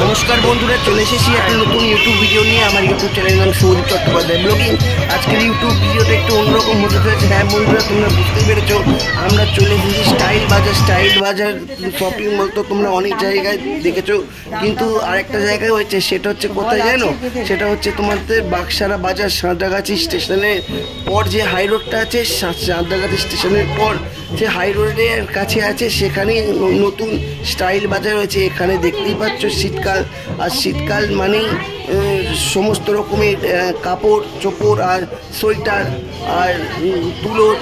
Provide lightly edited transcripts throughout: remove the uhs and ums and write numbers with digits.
নমস্কার বন্ধুরা, চলে এসেছি একটা নতুন ইউটিউব ভিডিও নিয়ে। আমার ইউটিউব চ্যানেল নাম সৌরভ চট্টোপাধ্যায় ব্লগিং। আজকের ইউটিউব ভিডিওটা একটু অন্যরকম হতে চলেছে। হ্যাঁ বন্ধুরা, তোমরা বুঝতে পেরেছো, আমরা চলে এসেছি স্টাইল বাজার শপিং মল। তো তোমরা অনেক জায়গায় দেখেছো, কিন্তু আরেকটা জায়গায় হয়েছে, সেটা হচ্ছে কোথায় জানো? সেটা হচ্ছে তোমাদের বাক্সারা বাজার সাঁতরাগাছি স্টেশনের পর যে হাই রোডটা আছে, সাঁতরাগাছি স্টেশনের পর যে হাই রোডের কাছে আছে, সেখানে নতুন স্টাইল বাজার হয়েছে। এখানে দেখতেই পাচ্ছ শীতকাল, আর শীতকাল মানেই সমস্ত রকমের কাপড় চোপড় আর সোয়েটার আর তুলোর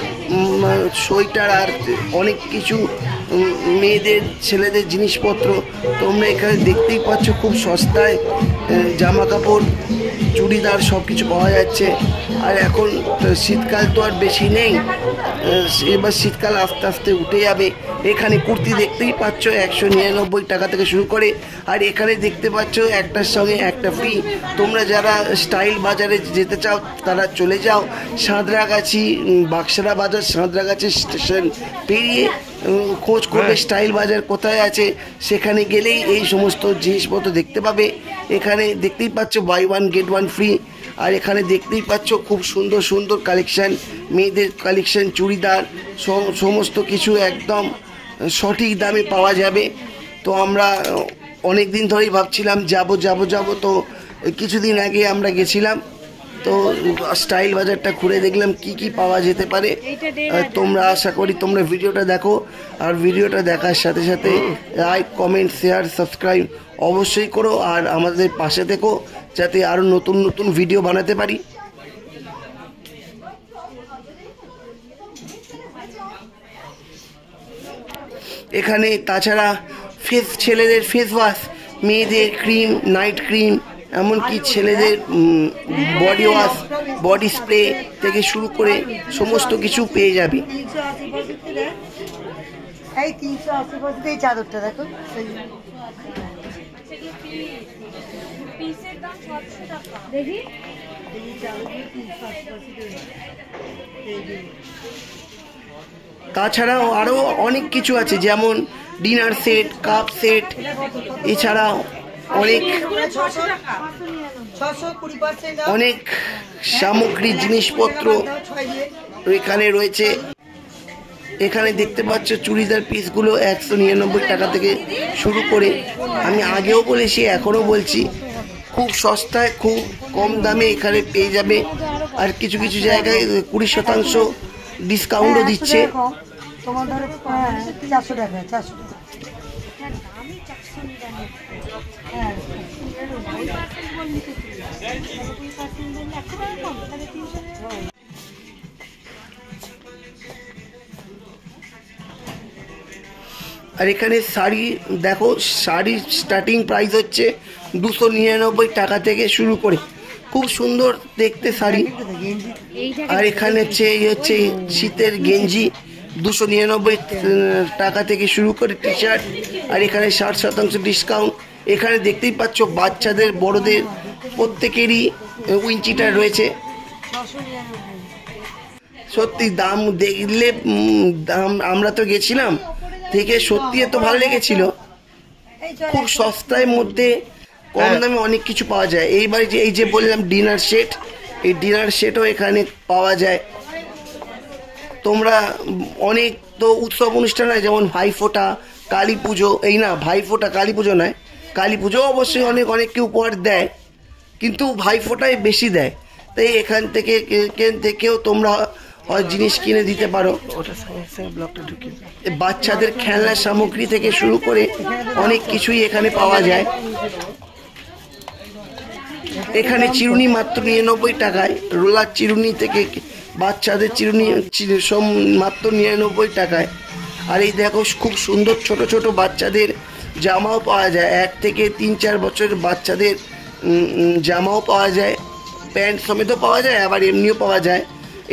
সোয়েটার আর অনেক কিছু মেয়েদের ছেলেদের জিনিসপত্র তোমরা এখানে দেখতেই পাচ্ছ। খুব সস্তায় জামা কাপড় চুড়িদার সব কিছু পাওয়া যাচ্ছে। আর এখন শীতকাল তো আর বেশি নেই, এবার শীতকাল আস্তে আস্তে উঠে যাবে। এখানে কুর্তি দেখতেই পাচ্ছ 199 টাকা থেকে শুরু করে। আর এখানে দেখতে পাচ্ছ একটার সঙ্গে একটা ফ্রি। তোমরা যারা স্টাইল বাজারে যেতে চাও তারা চলে যাও সাঁতরাগাছি, বাক্সারা বাজার সাঁতরাগাছি স্টেশন পেরিয়ে খোঁজ করবে স্টাইল বাজার কোথায় আছে। সেখানে গেলেই এই সমস্ত জিনিসপত্র দেখতে পাবে। এখানে দেখতেই পাচ্ছ buy one get one free. আর এখানে দেখতেই পাচ্ছ খুব সুন্দর সুন্দর কালেকশান, মেয়েদের কালেকশান, চুড়িদার সমস্ত কিছু একদম সঠিক দামে পাওয়া যাবে। তো আমরা অনেক দিন ধরেই ভাবছিলাম যাব। তো কিছুদিন আগে আমরা গেছিলাম, তো স্টাইল বাজারটা ঘুরে দেখলাম কি পাওয়া যেতে পারে। তোমরা আশা করি তোমরা ভিডিওটা দেখো, আর ভিডিওটা দেখার সাথে সাথে লাইক, কমেন্ট, শেয়ার, সাবস্ক্রাইব অবশ্যই করো। আর আমাদের পাশে থেকো যাতে আরও নতুন নতুন ভিডিও বানাতে পারি। এখানে তাছাড়া ছেলেদের ফেস ওয়াশ, মেয়েদের ক্রিম, নাইট ক্রিম, এমনকি ছেলেদের বডি ওয়াশ, বডি স্প্রে থেকে শুরু করে সমস্ত কিছু পেয়ে যাবে। এই 380 এই চাদরটা দেখো, দেখি তাছাড়াও আরও অনেক কিছু আছে, যেমন ডিনার সেট, কাপ সেট, এছাড়াও অনেক সামগ্রী জিনিসপত্র এখানে রয়েছে। এখানে দেখতে পাচ্ছ চুড়িদার পিসগুলো 199 টাকা থেকে শুরু করে। আমি আগেও বলেছি, এখনও বলছি, খুব সস্তায় খুব কম দামে এখানে পেয়ে যাবে। আর কিছু কিছু জায়গায় 20% ডিসকাউন্টও দিচ্ছে। আর এখানে শাড়ি দেখো, শাড়ির স্টার্টিং প্রাইস হচ্ছে 299 টাকা থেকে শুরু করে। খুব সুন্দর দেখতে শাড়ি। আর এখানে হচ্ছে শীতের গেঞ্জি 299 টাকা থেকে শুরু করে, টি শার্ট। আর এখানে 60% ডিসকাউন্ট। এখানে দেখতেই পাচ্ছ বাচ্চাদের বড়দের প্রত্যেকেরই উইঞ্চিটা রয়েছে। সত্যি দাম দেখলে, আমরা তো গেছিলাম থেকে সত্যি এত ভালো লেগেছিল। খুব সস্তার মধ্যে কম দামে অনেক কিছু পাওয়া যায়। এইবার এই যে বললাম ডিনার সেট, এই ডিনার সেটও এখানে পাওয়া যায়। তোমরা অনেক তো উৎসব অনুষ্ঠান হয়, যেমন ভাইফোঁটা, কালী পুজো, এই না ভাইফোঁটা কালী পুজো নয়, কালী পুজো অবশ্যই অনেককে উপহার দেয়, কিন্তু ভাইফোঁটায় বেশি দেয়। তাই এখান থেকেও তোমরা জিনিস কিনে দিতে পারো। বাচ্চাদের খেলনার সামগ্রী থেকে শুরু করে অনেক কিছুই এখানে পাওয়া যায়। এখানে চিরুনি মাত্র 99 টাকায়, রোলার চিরুনি থেকে বাচ্চাদের চিরুনি মাত্র 99 টাকায়। আর এই দেখো খুব সুন্দর ছোট ছোট বাচ্চাদের জামাও পাওয়া যায়। 1 থেকে 3-4 বছরের বাচ্চাদের জামাও পাওয়া যায়, প্যান্ট সমেতও পাওয়া যায়, আবার এমনিও পাওয়া যায়।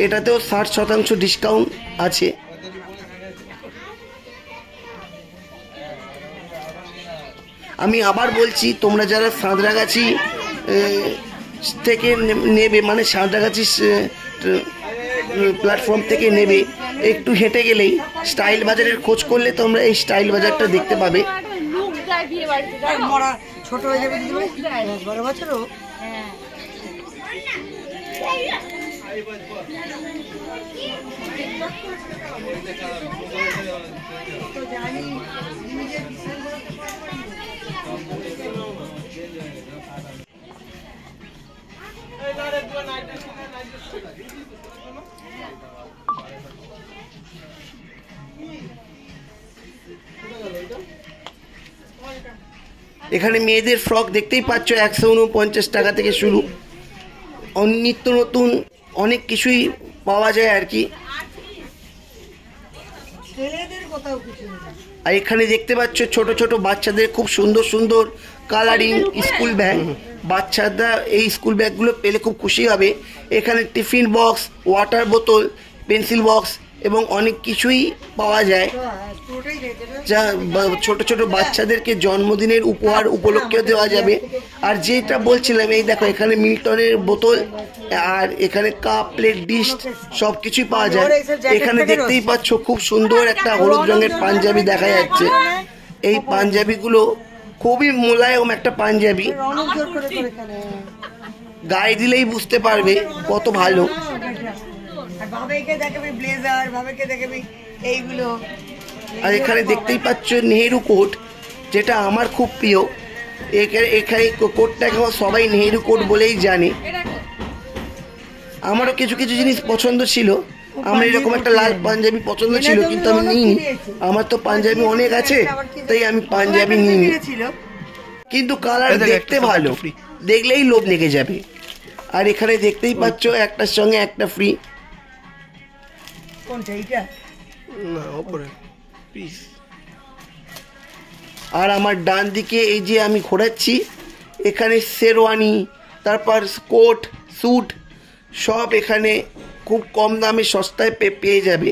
এটাতেও 60% ডিসকাউন্ট আছে। আমি আবার বলছি, তোমরা যারা সাঁতরাগাছি থেকে নেবে, মানে সাঁতরাগাছি প্ল্যাটফর্ম থেকে নেবে, একটু হেঁটে গেলেই স্টাইল বাজারের খোঁজ করলে তোমরা এই স্টাইল বাজারটা দেখতে পাবে। ছোট হয়ে যাবে দিদি ভাই 10-12 বছরও। তো জানি নিজের এখানে মেয়েদের ফ্রক দেখতেই পাচ্ছ 149 টাকা থেকে শুরু, নিত্য নতুন অনেক কিছুই পাওয়া যায় আর কি। ছেলেদের কোথাও কিছু নেই। আর এখানে দেখতে পাচ্ছ ছোট ছোট বাচ্চাদের খুব সুন্দর সুন্দর কালারিং স্কুল ব্যাগ, বাচ্চারা এই স্কুল ব্যাগগুলো পেলে খুব খুশি হবে। এখানে টিফিন বক্স, ওয়াটার বোতল, পেন্সিল বক্স এবং অনেক কিছুই পাওয়া যায়, যা ছোট ছোট বাচ্চাদেরকে জন্মদিনের উপহার উপলক্ষেও দেওয়া যাবে। আর যেটা বলছিলাম, এই দেখো এখানে মিল্টনের বোতল আর এখানে কাপ, প্লেট, ডিশ সব কিছুই পাওয়া যায়। এখানে দেখতেই পাচ্ছ খুব সুন্দর একটা হলুদ রঙের পাঞ্জাবি দেখা যাচ্ছে। এই পাঞ্জাবিগুলো খুবই মোলায়েম একটা পাঞ্জাবি, গায়ে দিলেই বুঝতে পারবে কত ভালো। আর এখানে দেখতেই পাচ্ছ নেহেরু কোট, যেটা আমার খুব প্রিয়। এখানে কোটটাকে সবাই নেহেরু কোট বলেই জানে। আমারও কিছু কিছু জিনিস পছন্দ ছিল, আমার এরকম একটা লাল পাঞ্জাবি পছন্দ ছিল, কিন্তু আমি নিইনি। আমার তো পাঞ্জাবি অনেক আছে, তাই আমি পাঞ্জাবি নিইনি। কিন্তু কালার দেখতে ভালো, দেখলেই লোভ লেগে যাবে। আর এখানে দেখতেই পাচ্ছ একটার সঙ্গে একটা ফ্রি। আর আমার ডান দিকে এই যে আমি ঘোরাচ্ছি, এখানে শেরওয়ানি, তারপর কোট, স্যুট সব এখানে খুব কম দামে সস্তায় পেয়ে যাবে।